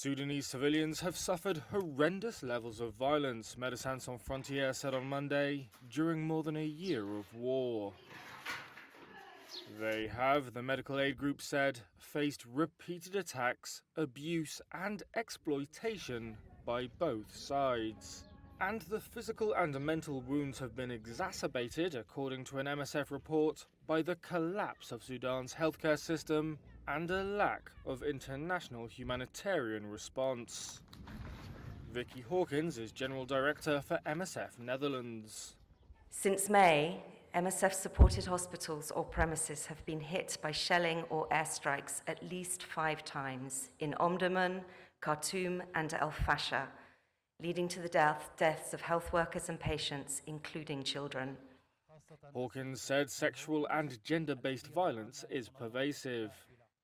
Sudanese civilians have suffered horrendous levels of violence, Médecins Sans Frontières said on Monday, during more than a year of war. They have, the medical aid group said, faced repeated attacks, abuse and exploitation by both sides. And the physical and mental wounds have been exacerbated, according to an MSF report, by the collapse of Sudan's healthcare system and a lack of international humanitarian response. Vicky Hawkins is General Director for MSF Netherlands. Since May, MSF-supported hospitals or premises have been hit by shelling or airstrikes at least 5 times in Omdurman, Khartoum and El Fasher, leading to the deaths of health workers and patients, including children. Hawkins said sexual and gender-based violence is pervasive,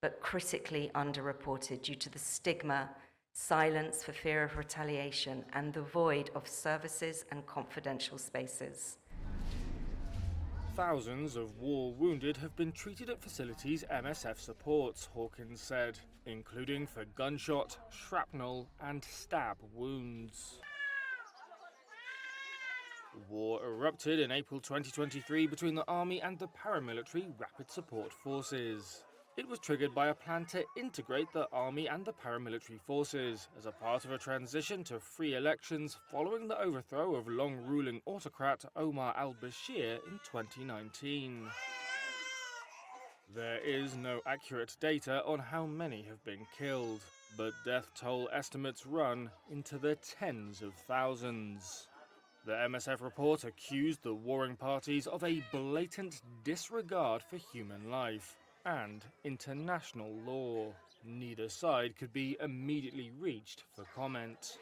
but critically underreported due to the stigma, silence for fear of retaliation, and the void of services and confidential spaces. Thousands of war wounded have been treated at facilities MSF supports, Hawkins said, including for gunshot, shrapnel and stab wounds. War erupted in April 2023 between the army and the paramilitary Rapid Support Forces. It was triggered by a plan to integrate the army and the paramilitary forces as a part of a transition to free elections following the overthrow of long-ruling autocrat Omar al-Bashir in 2019. There is no accurate data on how many have been killed, but death toll estimates run into the tens of thousands. The MSF report accused the warring parties of a blatant disregard for human life and international law. Neither side could be immediately reached for comment.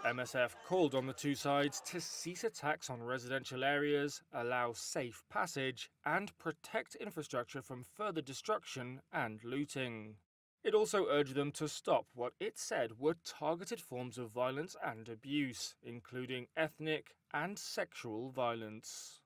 MSF called on the two sides to cease attacks on residential areas, allow safe passage, and protect infrastructure from further destruction and looting. It also urged them to stop what it said were targeted forms of violence and abuse, including ethnic and sexual violence.